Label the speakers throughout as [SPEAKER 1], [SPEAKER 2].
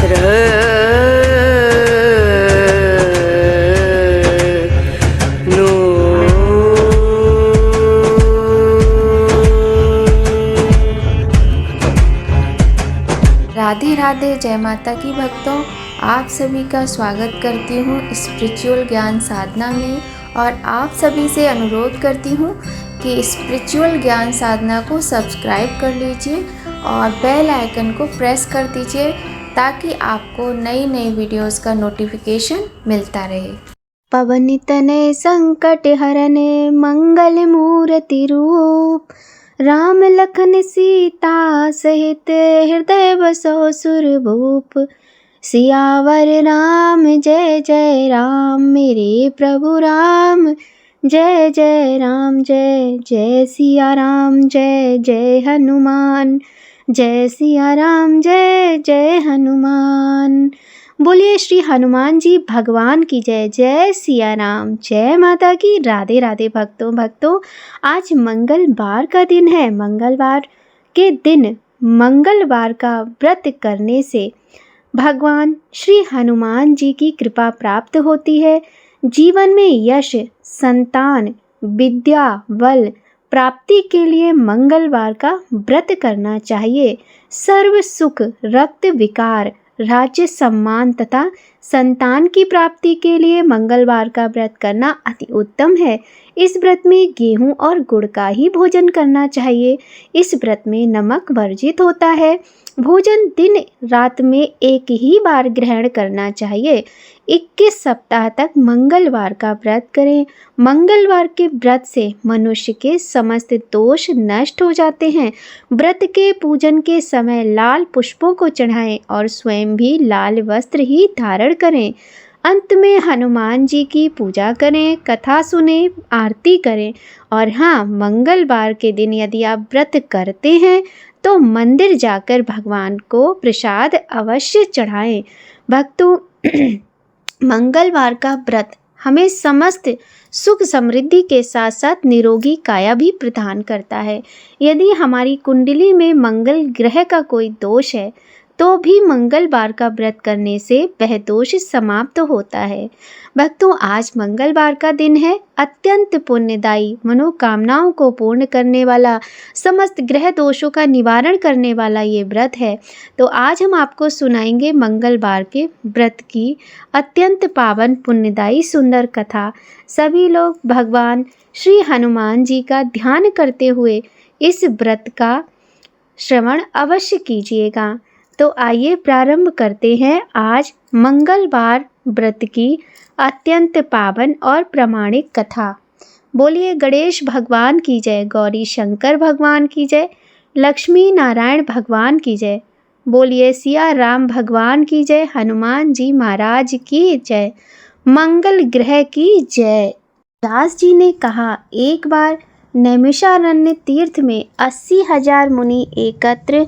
[SPEAKER 1] राधे राधे, जय माता की भक्तों। आप सभी का स्वागत करती हूँ स्पिरिचुअल ज्ञान साधना में, और आप सभी से अनुरोध करती हूँ कि स्पिरिचुअल ज्ञान साधना को सब्सक्राइब कर लीजिए और बेल आइकन को प्रेस कर दीजिए ताकि आपको नई नई वीडियोस का नोटिफिकेशन मिलता रहे। पवन तनय संकट हरने मंगल मूर्ति रूप, राम लखन सीता सहित हृदय बसो सुरभूप। सियावर राम जय जय राम, मेरे प्रभु राम जय जय राम। जय जय सिया राम, जय जय हनुमान, जय सिया राम जय जय हनुमान। बोलिए श्री हनुमान जी भगवान की जय। जय सिया राम, जय माता की। राधे राधे भक्तों, आज मंगलवार का दिन है। मंगलवार के दिन मंगलवार का व्रत करने से भगवान श्री हनुमान जी की कृपा प्राप्त होती है। जीवन में यश, संतान, विद्या, बल प्राप्ति के लिए मंगलवार का व्रत करना चाहिए। सर्व सुख, रक्त विकार, राज्य सम्मान तथा संतान की प्राप्ति के लिए मंगलवार का व्रत करना अति उत्तम है। इस व्रत में गेहूं और गुड़ का ही भोजन करना चाहिए। इस व्रत में नमक वर्जित होता है। भोजन दिन रात में एक ही बार ग्रहण करना चाहिए। 21 सप्ताह तक मंगलवार का व्रत करें। मंगलवार के व्रत से मनुष्य के समस्त दोष नष्ट हो जाते हैं। व्रत के पूजन के समय लाल पुष्पों को चढ़ाएं और स्वयं भी लाल वस्त्र ही धारण करें। अंत में हनुमान जी की पूजा करें, कथा सुने, आरती करें। और हाँ, मंगलवार के दिन यदि आप व्रत करते हैं तो मंदिर जाकर भगवान को प्रसाद अवश्य चढ़ाएं। भक्तों, मंगलवार का व्रत हमें समस्त सुख समृद्धि के साथ साथ निरोगी काया भी प्रदान करता है। यदि हमारी कुंडली में मंगल ग्रह का कोई दोष है तो भी मंगलवार का व्रत करने से वह दोष समाप्त होता है। भक्तों, आज मंगलवार का दिन है। अत्यंत पुण्यदायी, मनोकामनाओं को पूर्ण करने वाला, समस्त ग्रह दोषों का निवारण करने वाला ये व्रत है। तो आज हम आपको सुनाएंगे मंगलवार के व्रत की अत्यंत पावन, पुण्यदायी, सुंदर कथा। सभी लोग भगवान श्री हनुमान जी का ध्यान करते हुए इस व्रत का श्रवण अवश्य कीजिएगा। तो आइए प्रारंभ करते हैं आज मंगलवार व्रत की अत्यंत पावन और प्रामाणिक कथा। बोलिए गणेश भगवान की जय, गौरी शंकर भगवान की जय, लक्ष्मी नारायण भगवान की जय। बोलिए सिया राम भगवान की जय, हनुमान जी महाराज की जय, मंगल ग्रह की जय। व्यास जी ने कहा, एक बार नैमिषारण्य तीर्थ में 80,000 मुनि एकत्र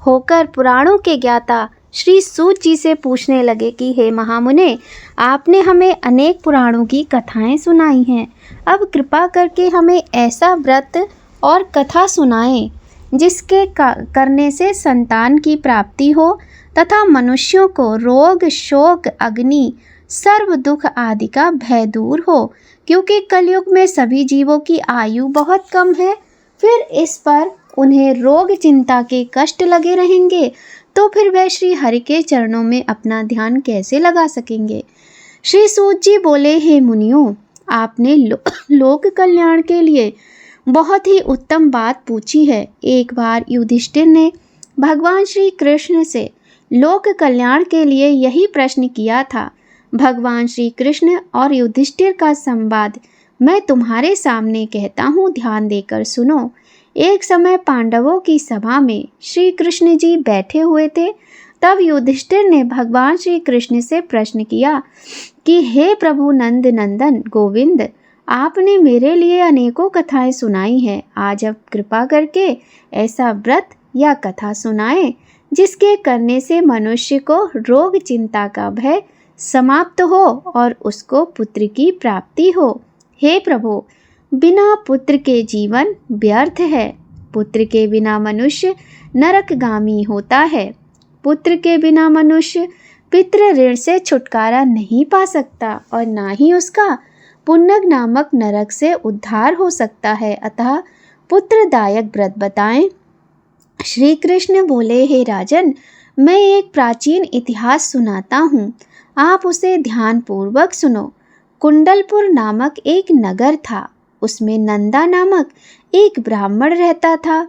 [SPEAKER 1] होकर पुराणों के ज्ञाता श्री सूत जी से पूछने लगे कि हे महामुने, आपने हमें अनेक पुराणों की कथाएं सुनाई हैं। अब कृपा करके हमें ऐसा व्रत और कथा सुनाएं जिसके करने से संतान की प्राप्ति हो तथा मनुष्यों को रोग, शोक, अग्नि, सर्व दुख आदि का भय दूर हो। क्योंकि कलयुग में सभी जीवों की आयु बहुत कम है, फिर इस पर उन्हें रोग चिंता के कष्ट लगे रहेंगे तो फिर वह श्री हरि के चरणों में अपना ध्यान कैसे लगा सकेंगे। श्री सूत जी बोले, हे मुनियों, आपने लोक कल्याण के लिए बहुत ही उत्तम बात पूछी है। एक बार युधिष्ठिर ने भगवान श्री कृष्ण से लोक कल्याण के लिए यही प्रश्न किया था। भगवान श्री कृष्ण और युधिष्ठिर का संवाद मैं तुम्हारे सामने कहता हूँ, ध्यान देकर सुनो। एक समय पांडवों की सभा में श्री कृष्ण जी बैठे हुए थे। तब युधिष्ठिर ने भगवान श्री कृष्ण से प्रश्न किया कि हे प्रभु नंद नंदन गोविंद, आपने मेरे लिए अनेकों कथाएं सुनाई हैं। आज अब कृपा करके ऐसा व्रत या कथा सुनाएं जिसके करने से मनुष्य को रोग चिंता का भय समाप्त हो और उसको पुत्र की प्राप्ति हो। हे प्रभु, बिना पुत्र के जीवन व्यर्थ है। पुत्र के बिना मनुष्य नरकगामी होता है। पुत्र के बिना मनुष्य पितृ ऋण से छुटकारा नहीं पा सकता और ना ही उसका पुन्नग नामक नरक से उद्धार हो सकता है। अतः पुत्रदायक व्रत बताएं। श्री कृष्ण बोले, हे राजन, मैं एक प्राचीन इतिहास सुनाता हूँ, आप उसे ध्यानपूर्वक सुनो। कुंडलपुर नामक एक नगर था, उसमें नंदा नामक एक ब्राह्मण रहता था।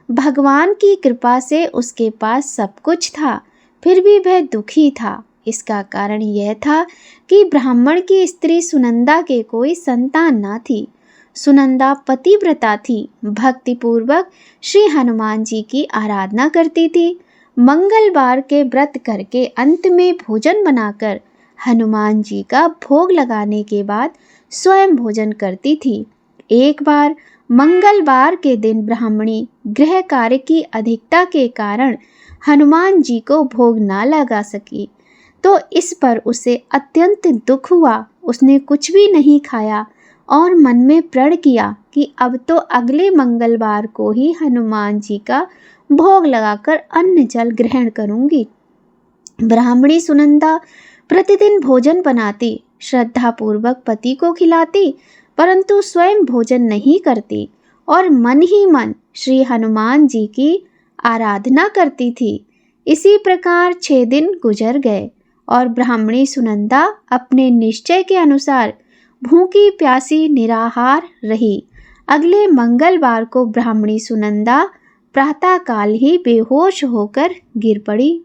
[SPEAKER 1] भगवान की कृपा से उसके पास सब कुछ था, फिर भी वह दुखी था। इसका कारण यह था कि ब्राह्मण की स्त्री सुनंदा के कोई संतान न थी। सुनंदा पतिव्रता थी, भक्तिपूर्वक श्री हनुमान जी की आराधना करती थी। मंगलवार के व्रत करके अंत में भोजन बनाकर हनुमान जी का भोग लगाने के बाद स्वयं भोजन करती थी। एक बार मंगलवार के दिन ब्राह्मणी गृह कार्य की अधिकता के कारण हनुमान जी को भोग ना लगा सकी, तो इस पर उसे अत्यंत दुख हुआ। उसने कुछ भी नहीं खाया और मन में प्रण किया कि अब तो अगले मंगलवार को ही हनुमान जी का भोग लगाकर अन्न जल ग्रहण करूंगी। ब्राह्मणी सुनंदा प्रतिदिन भोजन बनाती, श्रद्धापूर्वक पति को खिलाती, परंतु स्वयं भोजन नहीं करती और मन ही मन श्री हनुमान जी की आराधना करती थी। इसी प्रकार 6 दिन गुजर गए और ब्राह्मणी सुनंदा अपने निश्चय के अनुसार भूखी प्यासी निराहार रही। अगले मंगलवार को ब्राह्मणी सुनंदा प्रातःकाल ही बेहोश होकर गिर पड़ी।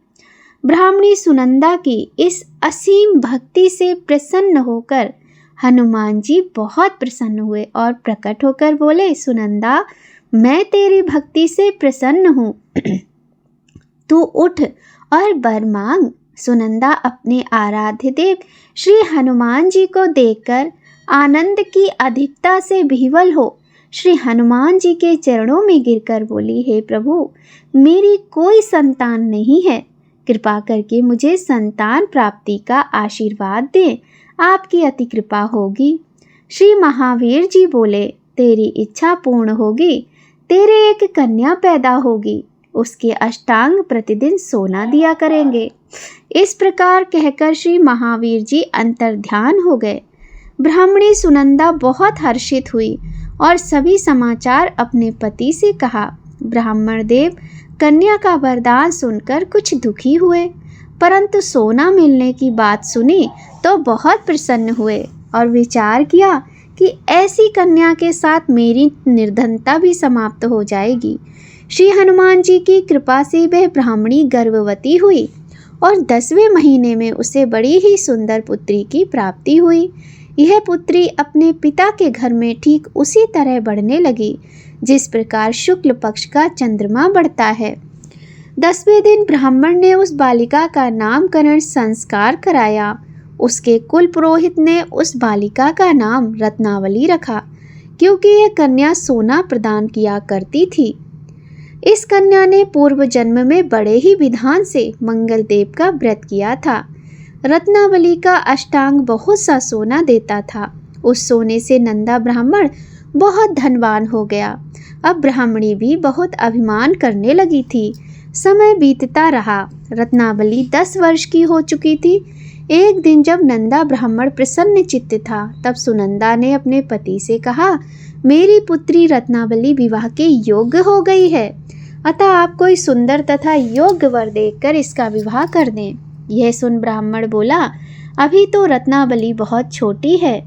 [SPEAKER 1] ब्राह्मणी सुनंदा की इस असीम भक्ति से प्रसन्न होकर हनुमान जी बहुत प्रसन्न हुए और प्रकट होकर बोले, सुनंदा, मैं तेरी भक्ति से प्रसन्न हूँ, तू उठ और वर मांग। सुनंदा अपने आराध्य देव श्री हनुमान जी को देखकर आनंद की अधिकता से विह्वल हो श्री हनुमान जी के चरणों में गिरकर बोली, हे प्रभु, मेरी कोई संतान नहीं है, कृपा करके मुझे संतान प्राप्ति का आशीर्वाद दें, आपकी अति कृपा होगी। श्री महावीर जी बोले, तेरी इच्छा पूर्ण होगी, तेरे एक कन्या पैदा होगी, उसके अष्टांग प्रतिदिन सोना दिया करेंगे। इस प्रकार कहकर श्री महावीर जी अंतर्ध्यान हो गए। ब्राह्मणी सुनंदा बहुत हर्षित हुई और सभी समाचार अपने पति से कहा। ब्राह्मण देव कन्या का वरदान सुनकर कुछ दुखी हुए, परंतु सोना मिलने की बात सुनी तो बहुत प्रसन्न हुए और विचार किया कि ऐसी कन्या के साथ मेरी निर्धनता भी समाप्त हो जाएगी। श्री हनुमान जी की कृपा से वह ब्राह्मणी गर्भवती हुई और 10वें महीने में उसे बड़ी ही सुंदर पुत्री की प्राप्ति हुई। यह पुत्री अपने पिता के घर में ठीक उसी तरह बढ़ने लगी जिस प्रकार शुक्ल पक्ष का चंद्रमा बढ़ता है। 10वें दिन ब्राह्मण ने उस बालिका का नामकरण संस्कार कराया। उसके कुल पुरोहित ने उस बालिका का नाम रत्नावली रखा, क्योंकि यह कन्या सोना प्रदान किया करती थी। इस कन्या ने पूर्व जन्म में बड़े ही विधान से मंगल देव का व्रत किया था। रत्नावली का अष्टांग बहुत सा सोना देता था। उस सोने से नंदा ब्राह्मण बहुत धनवान हो गया। अब ब्राह्मणी भी बहुत अभिमान करने लगी थी। समय बीतता रहा। रत्नावली 10 वर्ष की हो चुकी थी। एक दिन जब नंदा ब्राह्मण प्रसन्न चित्त था, तब सुनंदा ने अपने पति से कहा, मेरी पुत्री रत्नावली विवाह के योग्य हो गई है, अतः आप कोई सुंदर तथा योग्य वर देखकर इसका विवाह कर दें। यह सुन ब्राह्मण बोला, अभी तो रत्नावली बहुत छोटी है।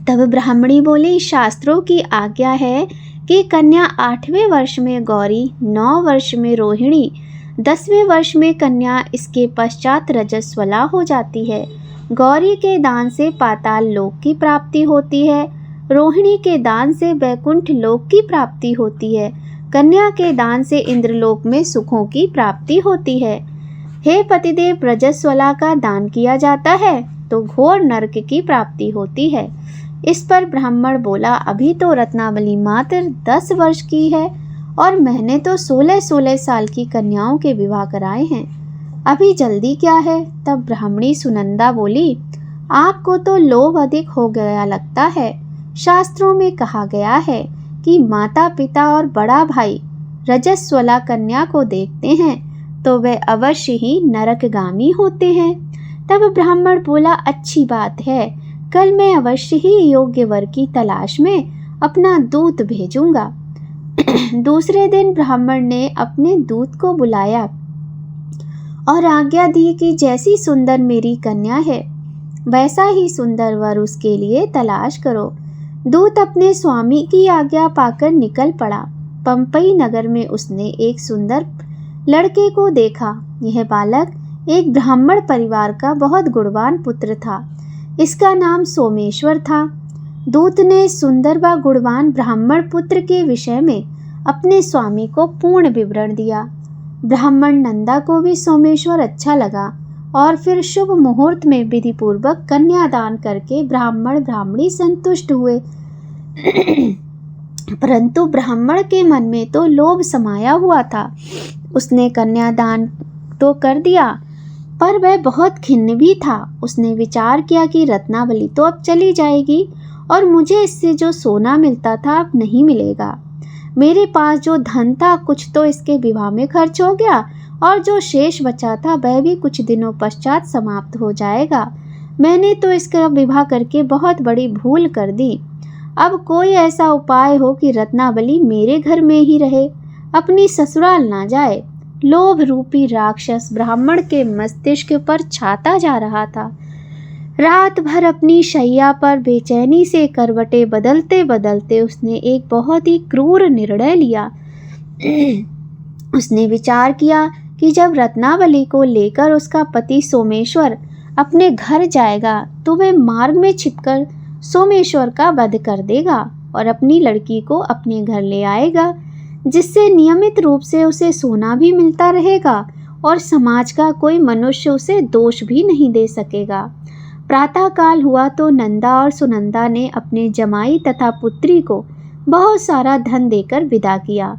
[SPEAKER 1] तब ब्राह्मणी बोली, शास्त्रों की आज्ञा है कि कन्या 8वें वर्ष में गौरी, 9 वर्ष में रोहिणी, 10वें वर्ष में कन्या, इसके पश्चात रजस्वला हो जाती है। गौरी के दान से पाताल लोक की प्राप्ति होती है, रोहिणी के दान से वैकुंठ लोक की प्राप्ति होती है, कन्या के दान से इंद्रलोक में सुखों की प्राप्ति होती है। हे पतिदेव, रजस्वला का दान किया जाता है तो घोर नरक की प्राप्ति होती है। इस पर ब्राह्मण बोला, अभी तो रत्नावली मात्र 10 वर्ष की है और मैंने तो 16-16 साल की कन्याओं के विवाह कराए हैं, अभी जल्दी क्या है। तब ब्राह्मणी सुनंदा बोली, आपको तो लोभ अधिक हो गया लगता है। शास्त्रों में कहा गया है कि माता पिता और बड़ा भाई रजस्वला कन्या को देखते हैं
[SPEAKER 2] तो वे अवश्य ही नरकगामी होते हैं। तब ब्राह्मण बोला, अच्छी बात है, कल मैं अवश्य ही योग्य वर की तलाश में अपना दूत भेजूंगा। दूसरे दिन ब्राह्मण ने अपने दूत को बुलाया और आज्ञा दी कि जैसी सुंदर मेरी कन्या है वैसा ही सुंदर वर उसके लिए तलाश करो। दूत अपने स्वामी की आज्ञा पाकर निकल पड़ा। पंपई नगर में उसने एक सुंदर लड़के को देखा। यह बालक एक ब्राह्मण परिवार का बहुत गुणवान पुत्र था। इसका नाम सोमेश्वर था। दूत ने सुंदर व गुणवान ब्राह्मण पुत्र के विषय में अपने स्वामी को पूर्ण विवरण दिया। ब्राह्मण नंदा को भी सोमेश्वर अच्छा लगा और फिर शुभ मुहूर्त में विधि पूर्वक कन्यादान करके ब्राह्मण ब्राह्मणी संतुष्ट हुए। परंतु ब्राह्मण के मन में तो लोभ समाया हुआ था। उसने कन्यादान तो कर दिया पर वह बहुत खिन्न भी था। उसने विचार किया कि रत्नावली तो अब चली जाएगी और मुझे इससे जो सोना मिलता था अब नहीं मिलेगा। मेरे पास जो धन था कुछ तो इसके विवाह में खर्च हो गया और जो शेष बचा था वह भी कुछ दिनों पश्चात समाप्त हो जाएगा। मैंने तो इसका विवाह करके बहुत बड़ी भूल कर दी। अब कोई ऐसा उपाय हो कि रत्नावली मेरे घर में ही रहे, अपनी ससुराल ना जाए। लोभ रूपी राक्षस ब्राह्मण के मस्तिष्क पर छाता जा रहा था। रात भर अपनी शैया पर बेचैनी से करवटें बदलते बदलते उसने एक बहुत ही क्रूर निर्णय लिया। उसने विचार किया कि जब रत्नावली को लेकर उसका पति सोमेश्वर अपने घर जाएगा तो वह मार्ग में छिपकर सोमेश्वर का वध कर देगा और अपनी लड़की को अपने घर ले आएगा, जिससे नियमित रूप से उसे सोना भी मिलता रहेगा और समाज का कोई मनुष्य उसे दोष भी नहीं दे सकेगा। प्रातःकाल हुआ तो नंदा और सुनंदा ने अपने जमाई तथा पुत्री को बहुत सारा धन देकर विदा किया।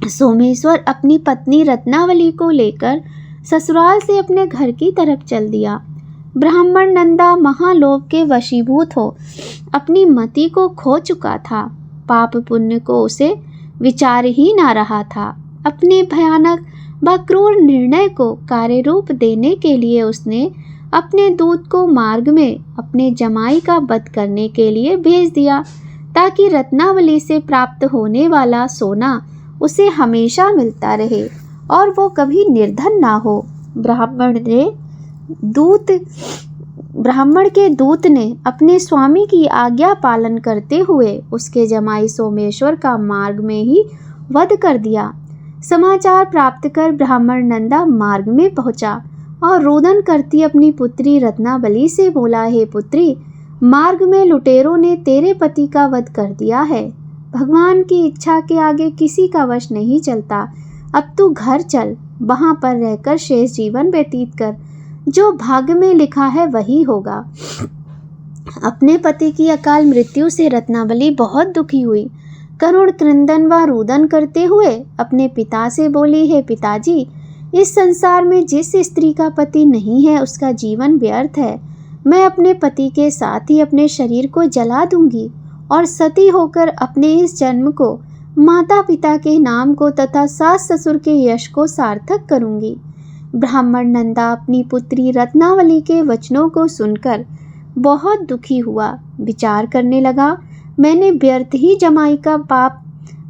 [SPEAKER 2] सोमेश्वर अपनी पत्नी रत्नावली को लेकर ससुराल से अपने घर की तरफ चल दिया। ब्राह्मण नंदा महालोभ के वशीभूत हो अपनी मति को खो चुका था। पाप पुण्य को उसे विचार ही ना रहा था। अपने भयानक व क्रूर निर्णय को कार्य रूप देने के लिए उसने अपने दूत को मार्ग में अपने जमाई का वध करने के लिए भेज दिया, ताकि रत्नावली से प्राप्त होने वाला सोना उसे हमेशा मिलता रहे और वो कभी निर्धन ना हो। ब्राह्मण के दूत ने अपने स्वामी की आज्ञा पालन करते हुए उसके जमाई सोमेश्वर का मार्ग में ही वध कर दिया। समाचार प्राप्त कर ब्राह्मण नंदा मार्ग में पहुंचा और रोदन करती अपनी पुत्री रत्नावली से बोला, हे पुत्री, मार्ग में लुटेरों ने तेरे पति का वध कर दिया है। भगवान की इच्छा के आगे किसी का वश नहीं चलता। अब तू घर चल, वहां पर रहकर शेष जीवन व्यतीत कर। जो भाग्य में लिखा है वही होगा। अपने पति की अकाल मृत्यु से रत्नावली बहुत दुखी हुई। करुण क्रंदन व रुदन करते हुए अपने पिता से बोली, हे पिताजी, इस संसार में जिस स्त्री का पति नहीं है उसका जीवन व्यर्थ है। मैं अपने पति के साथ ही अपने शरीर को जला दूंगी और सती होकर अपने इस जन्म को, माता पिता के नाम को तथा सास ससुर के यश को सार्थक करूंगी। ब्राह्मण नंदा अपनी पुत्री रत्नावली के वचनों को सुनकर बहुत दुखी हुआ। विचार करने लगा, मैंने व्यर्थ ही जमाई का पाप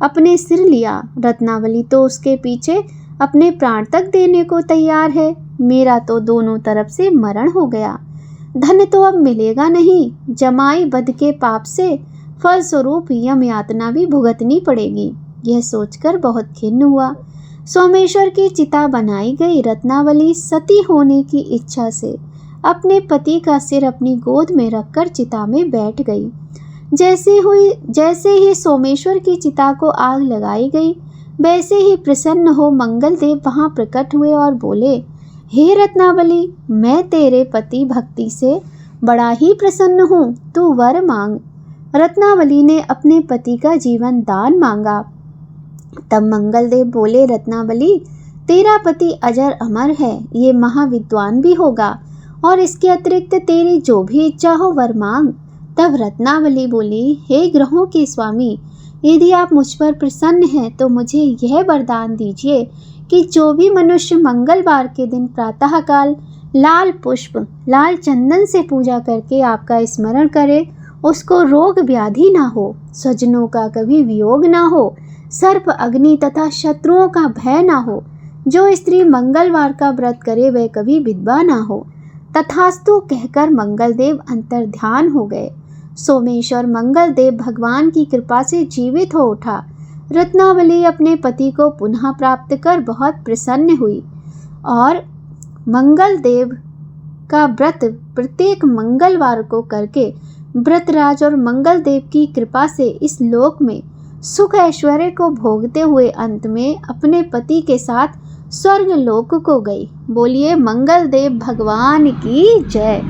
[SPEAKER 2] अपने सिर लिया। रत्नावली तो उसके पीछे अपने प्राण तक देने को तैयार है। मेरा तो दोनों तरफ से मरण हो गया। धन तो अब मिलेगा नहीं। जमाई वध के पाप से फलस्वरूप यम यातना भी भुगतनी पड़ेगी। यह सोचकर बहुत खिन्न हुआ। सोमेश्वर की चिता बनाई गई। रत्नावली सती होने की इच्छा से अपने पति का सिर अपनी गोद में रखकर चिता में बैठ गई। जैसे ही सोमेश्वर की चिता को आग लगाई गई, वैसे ही प्रसन्न हो मंगल देव वहां प्रकट हुए और बोले, हे रत्नावली, मैं तेरे पति भक्ति से बड़ा ही प्रसन्न हूँ, तू वर मांग। रत्नावली ने अपने पति का जीवन दान मांगा। तब मंगल देव बोले, रत्नावली, तेरा पति अजर अमर है, ये महाविद्वान भी होगा और इसके अतिरिक्त तेरी जो भी इच्छा हो वर मांग। तब रत्नावली बोली, हे ग्रहों के स्वामी, यदि आप मुझ पर प्रसन्न हैं तो मुझे यह वरदान दीजिए कि जो भी मनुष्य मंगलवार के दिन प्रातःकाल लाल पुष्प लाल चंदन से पूजा करके आपका स्मरण करे, उसको रोग व्याधि ना हो, स्वजनों का कभी वियोग ना हो, सर्प अग्नि तथा शत्रुओं का भय ना हो। जो स्त्री मंगलवार का व्रत करे वह कभी विधवा ना हो। तथास्तु कहकर मंगलदेव अंतर ध्यान हो गए। सोमेश्वर मंगलदेव भगवान की कृपा से जीवित हो उठा। रत्नावली अपने पति को पुनः प्राप्त कर बहुत प्रसन्न हुई और मंगलदेव का व्रत प्रत्येक मंगलवार को करके व्रतराज और मंगलदेव की कृपा से इस लोक में सुख ऐश्वर्य को भोगते हुए अंत में अपने पति के साथ स्वर्ग लोक को गई। बोलिए मंगलदेव भगवान की जय।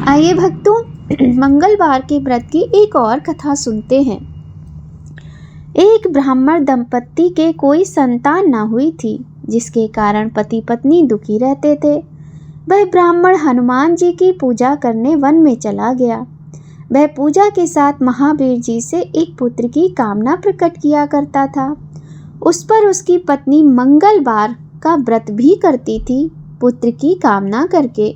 [SPEAKER 2] आइए भक्तों, मंगलवार के व्रत की एक और कथा सुनते हैं। एक ब्राह्मण दंपत्ति के कोई संतान न हुई थी, जिसके कारण पति पत्नी दुखी रहते थे। वह ब्राह्मण हनुमान जी की पूजा करने वन में चला गया। वह पूजा के साथ महावीर जी से एक पुत्र की कामना प्रकट किया करता था। उस पर उसकी पत्नी मंगलवार का व्रत भी करती थी, पुत्र की कामना करके।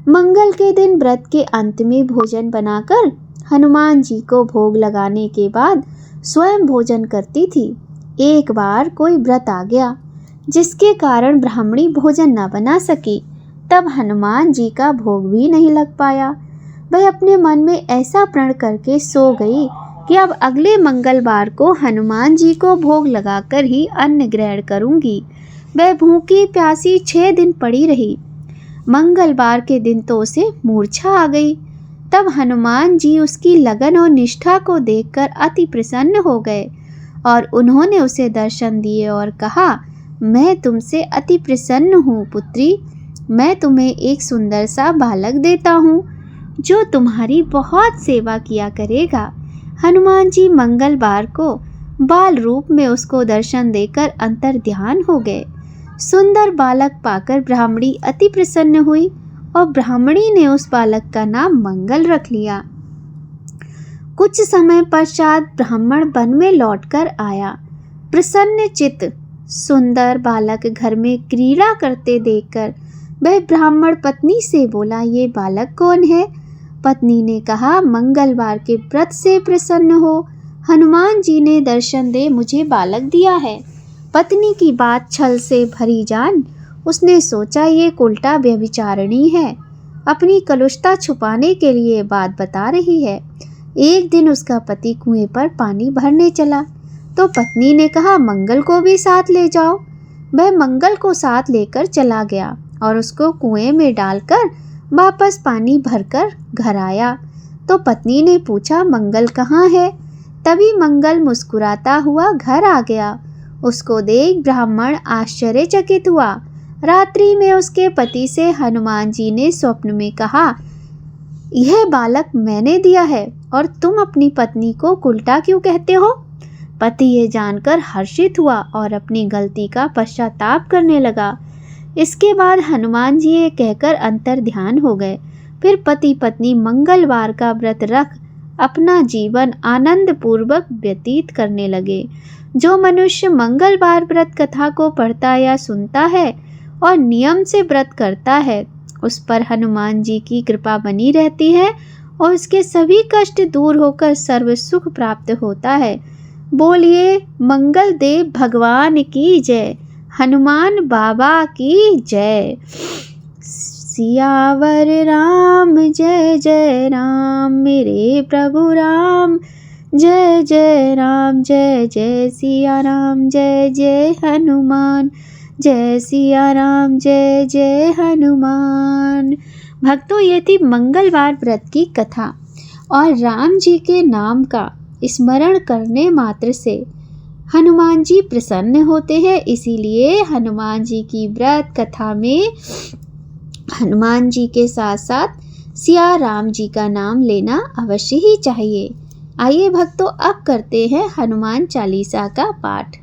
[SPEAKER 2] मंगल के दिन व्रत के अंत में भोजन बनाकर हनुमान जी को भोग लगाने के बाद स्वयं भोजन करती थी। एक बार कोई व्रत आ गया जिसके कारण ब्राह्मणी भोजन न बना सकी। तब हनुमान जी का भोग भी नहीं लग पाया। वह अपने मन में ऐसा प्रण करके सो गई कि अब अगले मंगलवार को हनुमान जी को भोग लगाकर ही अन्न ग्रहण करूंगी। वह भूखी प्यासी 6 दिन पड़ी रही। मंगलवार के दिन तो उसे मूर्छा आ गई। तब हनुमान जी उसकी लगन और निष्ठा को देखकर अति प्रसन्न हो गए और उन्होंने उसे दर्शन दिए और कहा, मैं तुमसे अति प्रसन्न हूँ पुत्री। मैं तुम्हें एक सुंदर सा बालक देता हूँ जो तुम्हारी बहुत सेवा किया करेगा। हनुमान जी मंगलवार को बाल रूप में उसको दर्शन देकर अंतर ध्यान हो गए। सुंदर बालक पाकर ब्राह्मणी अति प्रसन्न हुई और ब्राह्मणी ने उस बालक का नाम मंगल रख लिया। कुछ समय पश्चात ब्राह्मण वन में लौटकर आया। प्रसन्न चित्त सुंदर बालक घर में क्रीड़ा करते देखकर वह ब्राह्मण पत्नी से बोला, ये बालक कौन है? पत्नी ने कहा, मंगलवार के व्रत से प्रसन्न हो हनुमान जी ने दर्शन दे मुझे बालक दिया है। पत्नी की बात छल से भरी जान उसने सोचा ये उल्टा व्यभिचारिणी है, अपनी कलुषता छुपाने के लिए बात बता रही है। एक दिन उसका पति कुएं पर पानी भरने चला तो पत्नी ने कहा, मंगल को भी साथ ले जाओ। वह मंगल को साथ लेकर चला गया और उसको कुएं में डालकर वापस पानी भरकर घर आया। तो पत्नी ने पूछा, मंगल कहाँ है? तभी मंगल मुस्कुराता हुआ घर आ गया। उसको देख ब्राह्मण आश्चर्यचकित हुआ। रात्रि में उसके पति से हनुमान जी ने स्वप्न में कहा, यह बालक मैंने दिया है और तुम अपनी पत्नी को उल्टा क्यों कहते हो? पति ये जानकर हर्षित हुआ और अपनी गलती का पश्चाताप करने लगा। इसके बाद हनुमान जी ये कहकर अंतर ध्यान हो गए। फिर पति पत्नी मंगलवार का व्रत रख अपना जीवन आनंद पूर्वक व्यतीत करने लगे। जो मनुष्य मंगलवार व्रत कथा को पढ़ता या सुनता है और नियम से व्रत करता है, उस पर हनुमान जी की कृपा बनी रहती है और उसके सभी कष्ट दूर होकर सर्व सुख प्राप्त होता है। बोलिए मंगल देव भगवान की जय, हनुमान बाबा की जय। सियावर राम जय जय राम, मेरे प्रभु राम जय जय राम, जय जय सिया राम, जय जय हनुमान, जय सिया राम, जय जय हनुमान। भक्तों, ये थी मंगलवार व्रत की कथा और राम जी के नाम का स्मरण करने मात्र से हनुमान जी प्रसन्न होते हैं। इसीलिए हनुमान जी की व्रत कथा में हनुमान जी के साथ साथ सिया राम जी का नाम लेना अवश्य ही चाहिए। आइए भक्तों, अब करते हैं हनुमान चालीसा का पाठ।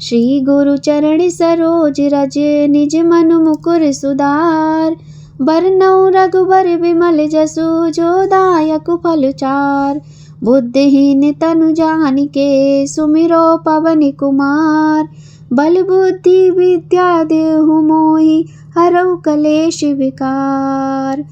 [SPEAKER 2] श्री गुरु चरण सरोज रज, निज मनु मुकुर सुधार, बरनउँ रघुबर विमल जसु, जो दायक फल चार। बुद्धिहीन तनु जानिके, सुमिरो पवन कुमार, बल बुद्धि विद्या देहु मोहि हरऊ कलेश विकार।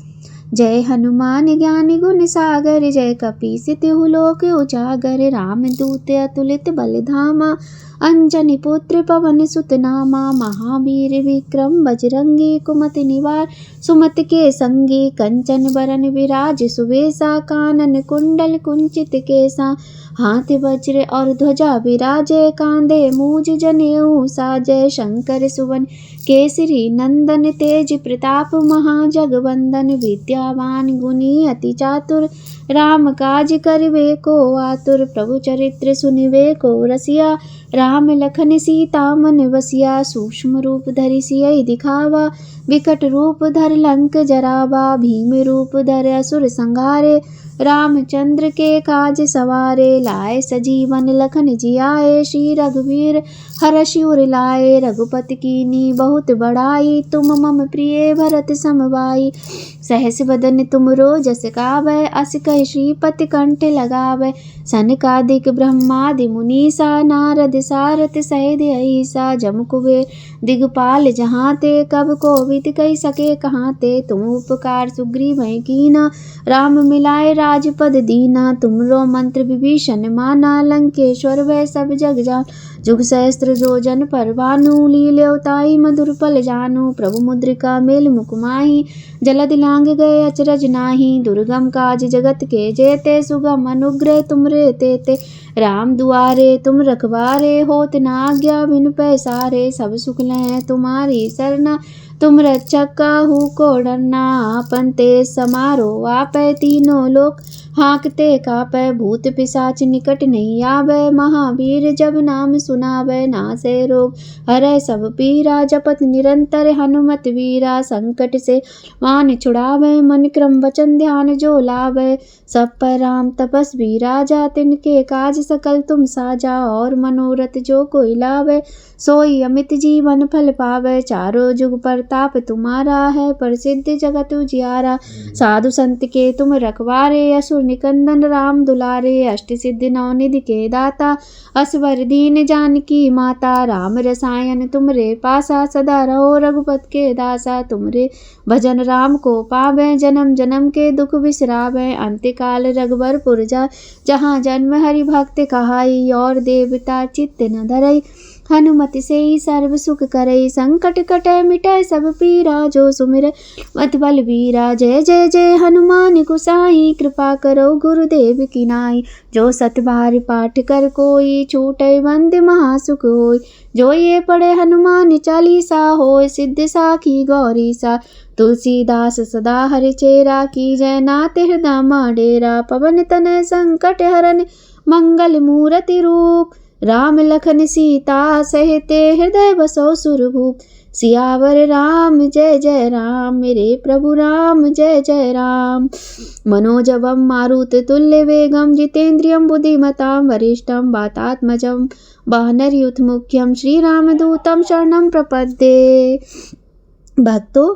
[SPEAKER 2] जय हनुमान ज्ञान गुण सागर, जय कपीस तिहु लोक उजागर। राम दूत अतुलित बल धामा, अंजनी पुत्र पवन सुत नामा। महावीर विक्रम बजरंगी, कुमति निवार सुमति के संगी। कंचन बरन विराज सुबेसा, कानन कुंडल कुंचित केसा। हाथ वज्र और ध्वजा विराजे, कांधे मूज जनेऊ साजय। शंकर सुवन केसरी नंदन, तेज प्रताप महाजगवंदन। विद्यावान गुणी अति चातुर, राम काज करिबे को आतुर। प्रभु चरित्र सुनिबे को रसिया, राम लखन सीता मन बसिया। सूक्ष्म रूप धरि सियहि दिखावा, विकट रूप धर लंक जरावा। भीम रूप धर असुर संहारे, रामचंद्र के काज सवारे। लाए सजीवन लखन जियाए, श्री रघुवीर हरषि उर लाए। रघुपति कीन्ही बहुत बड़ाई, तुम मम प्रिय भरत सम भाई। सहस बदन तुमरो जस गावै, अस कहि श्रीपति कंठ लगावै। सनकादिक ब्रह्मादि मुनीसा, नारद सारथ सहित अहिसा। जम कुबेर दिगपाल जहाँ ते, कब कोविद कहि सके कहाँ ते। तुम उपकार सुग्रीव कीना, राम मिलाए राजपद दीना। तुमरो मंत्र विभीषण माना, लंकेश्वर वै सब जग जान। जुग सहस्त्र जो जन पर भानु, लील्योताई मधुर फल जानू। प्रभु मुद्रिका मेल मुख माहि, जलधि लांघ गए अचरज नाही। दुर्गम काज जगत के जेते, सुगम अनुग्रह तुमरे तेते। राम दुआरे तुम रखवारे, होत न आज्ञा बिनु पैसारे। सब सुख लहै तुम्हारी सरना, तुम रक्षक काहू को डरना। आपन तेज समारो आपै, तीनों लोक हाँकते कापै। भूत पिशाच निकट नहीं आवे, महावीर जब नाम सुनावै। नासै रोग हरै सब पीरा, जपत निरंतर हनुमत वीरा। संकट से मान छुड़ावै, मन क्रम वचन ध्यान जो लावै। सब पर राम तपस्वी राजा, तिनके काज सकल तुम साजा। और मनोरथ जो कोई लावै, सोई अमित जीवन फल पावै। चारों जुग प्रताप तुम्हारा है, प्रसिद्ध जगत उजियारा। साधु संत के तुम रखवारे, असुर निकंदन राम दुलारे। अष्ट सिद्धि नवनिधि के दाता, असवर दीन जानकी माता। राम रसायन तुमरे पासा, सदा रहो रघुपत के दासा। तुमरे भजन राम को पावै, जन्म जन्म के दुख बिसरावै। अंत्यकाल रघुबरपुर जाय, जहाँ जन्म हरि भक्त कहाई। और देवता चित्त न धरई, हनुमति से ही सर्व सुख करई। संकट कटै मिटै सब पीरा, जो सुमिरै मत बल बीरा। जय जय जय हनुमान गोसाई, कृपा करो गुरुदेव की नाई। जो सत बार पाठ कर कोई, छूटै बंद महासुख होय। जो ये पढ़े हनुमान चालीसा, होय सिद्ध साखी गौरी सा। तुलसीदास सदा हरिचेरा, की जय नाथ हृदय मा डेरा। पवन तनय संकट हरन, मंगल मूर्ति रूप। राम लखन सीता सहित, हृदय बसो सुरभूप। सियावर राम जय जय राम, मेरे प्रभु राम जय जय राम। मनोजवम मारुत तुल्य वेगम, जितेन्द्रियम बुद्धिमतां वरिष्ठम। वातात्मजं वानरयूथ मुख्यम, श्री राम दूतम शरणं प्रपद्ये। भक्तों,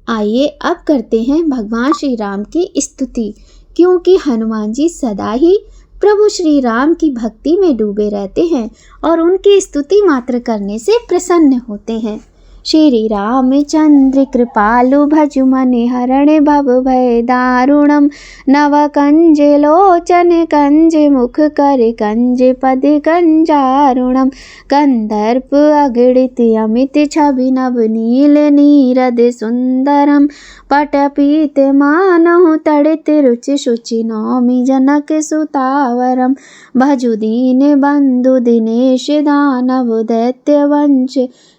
[SPEAKER 2] आइए अब करते हैं भगवान श्री राम की स्तुति, क्योंकि हनुमान जी सदा ही प्रभु श्री राम की भक्ति में डूबे रहते हैं और उनकी स्तुति मात्र करने से प्रसन्न होते हैं। श्री रामचंद्र कृपालु भजु मनि हरण भव भय दारुणम। नव कंज लोचन कंज मुख कर कंज पद कंजारुणम। कंदर्प अगणित अमित छवि नव नील नीरद सुंदरम। पटपीत मानहु तड़ित रुचि शुचि नौमि जनक सुतावरम। भजु दीन बंधु दिनेश दानव दैत्य वंश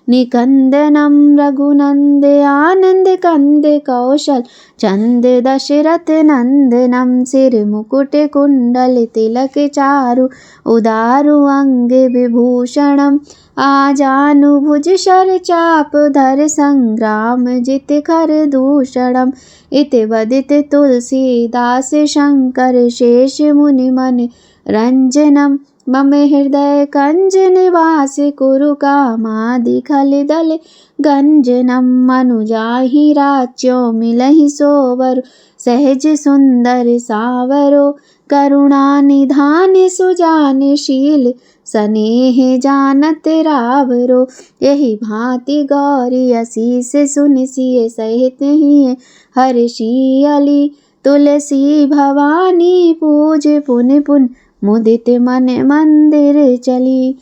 [SPEAKER 2] निकंदनम। रघुनंद आनंद कंद कौशल चंद दशरथ नंदनम। सिर मुकुट कुंडल तिलक चारु उदारु अंग विभूषणम। आजानुभुज शर चाप धर संग्राम जित खर दूषणम। इति वदित तुलसीदास शंकर शेष मुनि मन रंजनम। मम हृदय कंज निवास कुरु कामादि खल दल गंजनम। मनुजाहि राच्यो मिलहि सोवर सहज सुंदर सावरो। करुणा निधान सुजान शील स्नेह जानत रावरो। यही भांति गौरी असीस सुन सिय सहित ही हर्षि अली। तुलसी भवानी पूज पुन पुन मुदित मन मंदिर चली।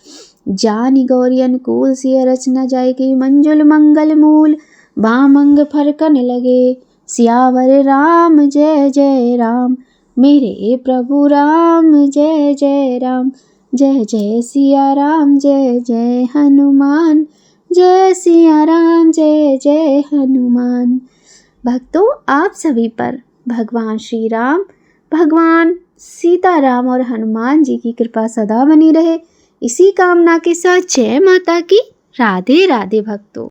[SPEAKER 2] जानी गौरी अनुकूल सिय रचना जायकी मंजुल मंगल मूल। बामंग फरकन लगे सियावर राम जय जय राम। मेरे प्रभु राम जय जय राम। जय जय सिया राम जय जय हनुमान। जय सिया राम जय जय हनुमान। भक्तों, आप सभी पर भगवान श्री राम, भगवान सीताराम और हनुमान जी की कृपा सदा बनी रहे, इसी कामना के साथ जय माता की। राधे राधे भक्तों।